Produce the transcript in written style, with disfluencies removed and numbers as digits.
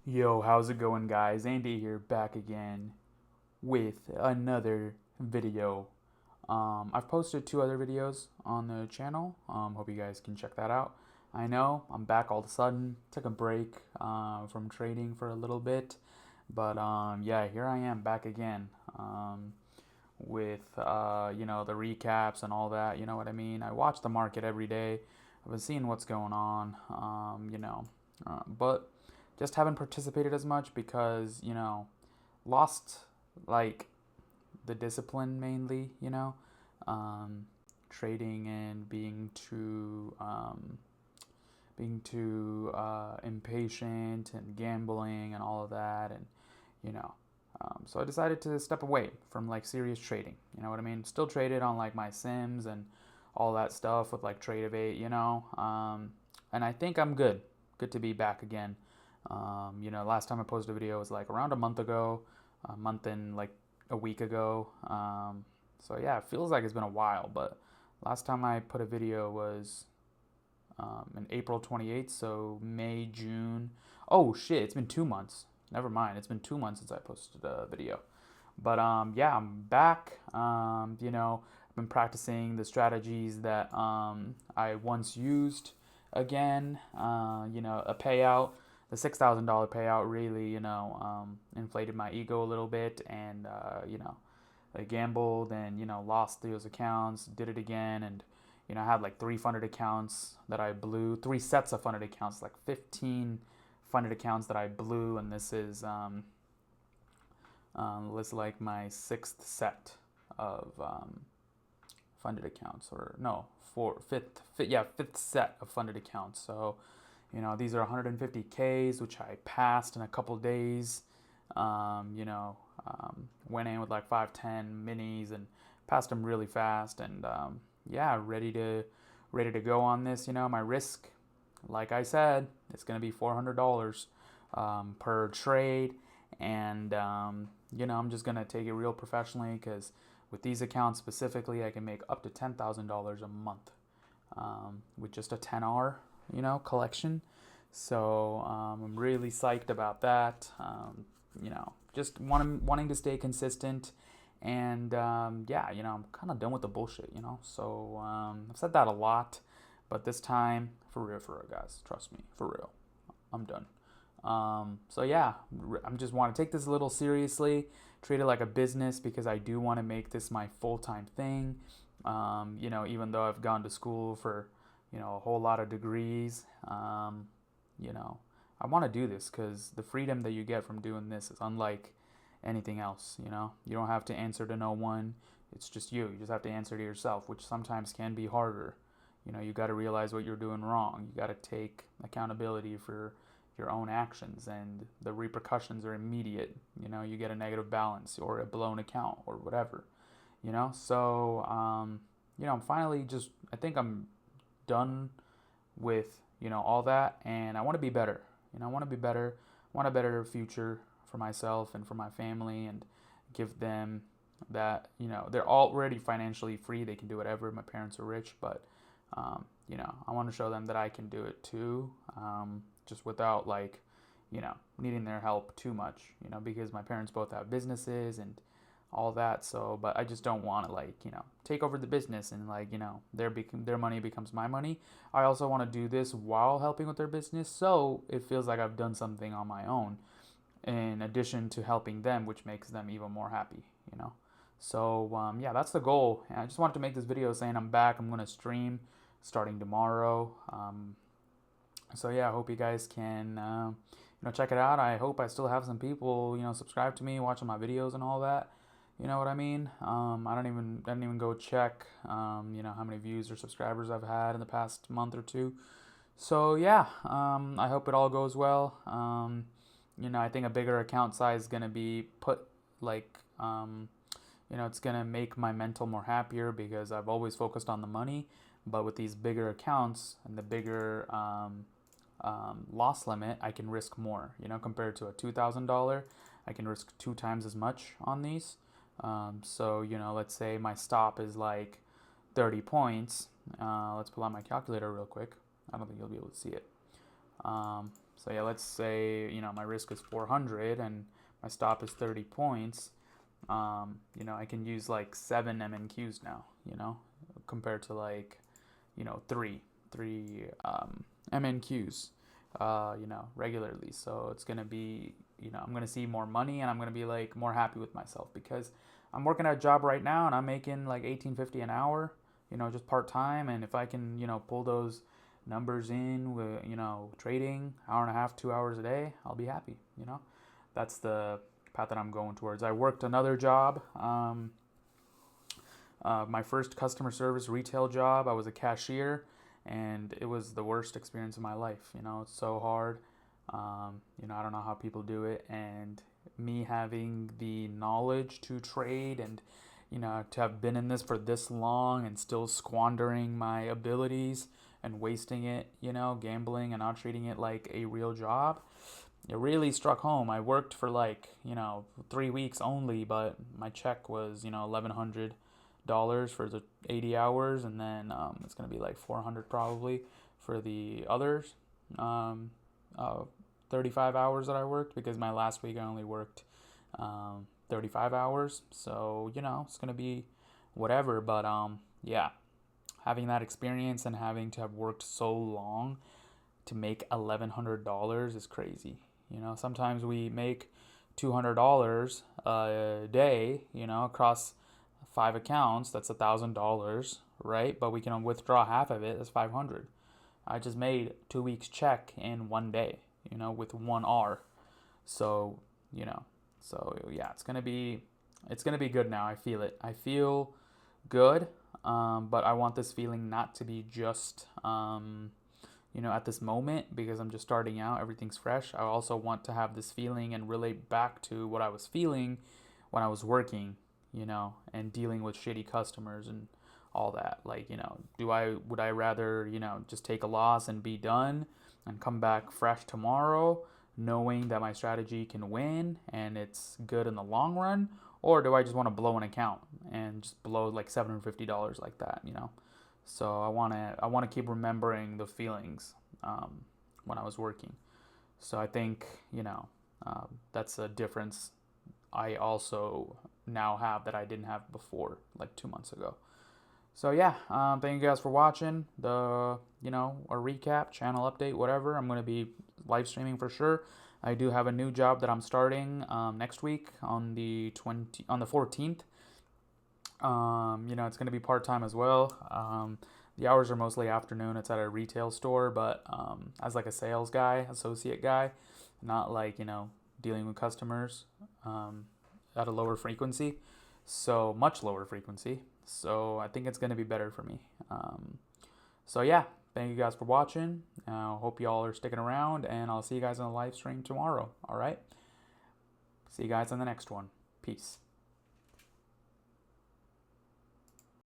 Yo, how's it going, guys? Andy here, back again with another video. I've posted two other videos on the channel. Hope you guys can check that out. I know I'm back all of a sudden. Took a break from trading for a little bit, but yeah, here I am back again with the recaps and all that. You know what I mean? I watch the market every day. I've been seeing what's going on. But just haven't participated as much because lost like the discipline mainly, um, trading and being too impatient and gambling and all of that, and you know so I decided to step away from like serious trading. You know what I mean? Still traded on like my Sims and all that stuff with like Trade of 8, and I think I'm good to be back again. Last time I posted a video was like around a month ago, a month and like a week ago. So yeah, it feels like it's been a while, but last time I put a video was in April 28th, so May, June. Oh shit, it's been 2 months. Never mind, it's been 2 months since I posted a video. But yeah, I'm back. I've been practicing the strategies that I once used again. A payout, the $6,000 payout really, inflated my ego a little bit, and I gambled and lost those accounts, did it again, and I had like three funded accounts that I blew, three sets of funded accounts, like 15 funded accounts that I blew, and this is like my sixth set of funded accounts, or no, fifth set of funded accounts. So, these are 150 Ks, which I passed in a couple days. Went in with like 510 minis and passed them really fast, and yeah, ready to go on this. My risk, like I said, it's gonna be $400 per trade, and I'm just gonna take it real professionally because with these accounts specifically, I can make up to $10,000 a month with just a 10R, collection. So I'm really psyched about that. Just wanting to stay consistent, and yeah, I'm kind of done with the bullshit. So I've said that a lot, but this time, for real, guys, trust me, for real, I'm done. So yeah, I'm just want to take this a little seriously, treat it like a business because I do want to make this my full-time thing. Even though I've gone to school for, a whole lot of degrees, you know, I want to do this because the freedom that you get from doing this is unlike anything else. You don't have to answer to no one. It's just you. You just have to answer to yourself, which sometimes can be harder. You got to realize what you're doing wrong. You got to take accountability for your own actions, and the repercussions are immediate. You get a negative balance or a blown account or whatever. So I'm finally just, I think I'm done with all that, and I want to be better. I want to be better. I want a better future for myself and for my family, and give them that. They're already financially free. They can do whatever. My parents are rich, but I want to show them that I can do it too, just without like, needing their help too much, because my parents both have businesses and all that. So, but I just don't want to like, take over the business and like, their money becomes my money. I also want to do this while helping with their business, so it feels like I've done something on my own in addition to helping them, which makes them even more happy. So yeah, that's the goal. And I just wanted to make this video saying I'm back. I'm gonna stream starting tomorrow. So yeah, I hope you guys can check it out. I hope I still have some people subscribe to me, watching my videos and all that. You know what I mean? I didn't even go check how many views or subscribers I've had in the past month or two. So yeah, I hope it all goes well. I think a bigger account size is gonna be put like it's gonna make my mental more happier because I've always focused on the money, but with these bigger accounts and the bigger loss limit, I can risk more. Compared to a $2,000, I can risk two times as much on these. So let's say my stop is like 30 points. Let's pull out my calculator real quick. I don't think you'll be able to see it. So yeah, let's say, my risk is 400 and my stop is 30 points. I can use like 7 MNQs now, compared to like, three MNQs, regularly. So it's going to be, I'm going to see more money and I'm going to be like more happy with myself because I'm working at a job right now and I'm making like 18.50 an hour, just part time. And if I can, pull those numbers in with, trading hour and a half, 2 hours a day, I'll be happy. That's the path that I'm going towards. I worked another job, my first customer service retail job. I was a cashier, and it was the worst experience of my life. It's so hard. I don't know how people do it, and me having the knowledge to trade and to have been in this for this long and still squandering my abilities and wasting it, gambling and not treating it like a real job. It really struck home. I worked for like, 3 weeks only, but my check was, $1,100 for the 80 hours, and then it's gonna be like 400 probably for the others 35 hours that I worked, because my last week I only worked 35 hours. So it's gonna be whatever. But yeah, having that experience and having to have worked so long to make $1,100 is crazy. Sometimes we make $200 a day, across 5 accounts. That's $1,000, right? But we can withdraw half of it. That's 500. I just made 2 weeks check in one day, with 1 hour. So, yeah, it's gonna be good now. I feel it. I feel good. But I want this feeling not to be just at this moment, because I'm just starting out, everything's fresh. I also want to have this feeling and relate back to what I was feeling when I was working, and dealing with shitty customers and all that. Like, would I rather, just take a loss and be done and come back fresh tomorrow, knowing that my strategy can win and it's good in the long run? Or do I just want to blow an account and just blow like $750 like that, So I want to keep remembering the feelings when I was working. So I think, that's a difference I also now have that I didn't have before, like 2 months ago. So yeah, thank you guys for watching the, a recap, channel update, whatever. I'm going to be live streaming for sure. I do have a new job that I'm starting next week on the 14th. It's going to be part-time as well. The hours are mostly afternoon. It's at a retail store, but as like a sales guy, associate guy, not like, dealing with customers at a lower frequency. So much lower frequency. So I think it's going to be better for me. So yeah, thank you guys for watching. Hope you all are sticking around, and I'll see you guys on the live stream tomorrow. All right. See you guys on the next one. Peace.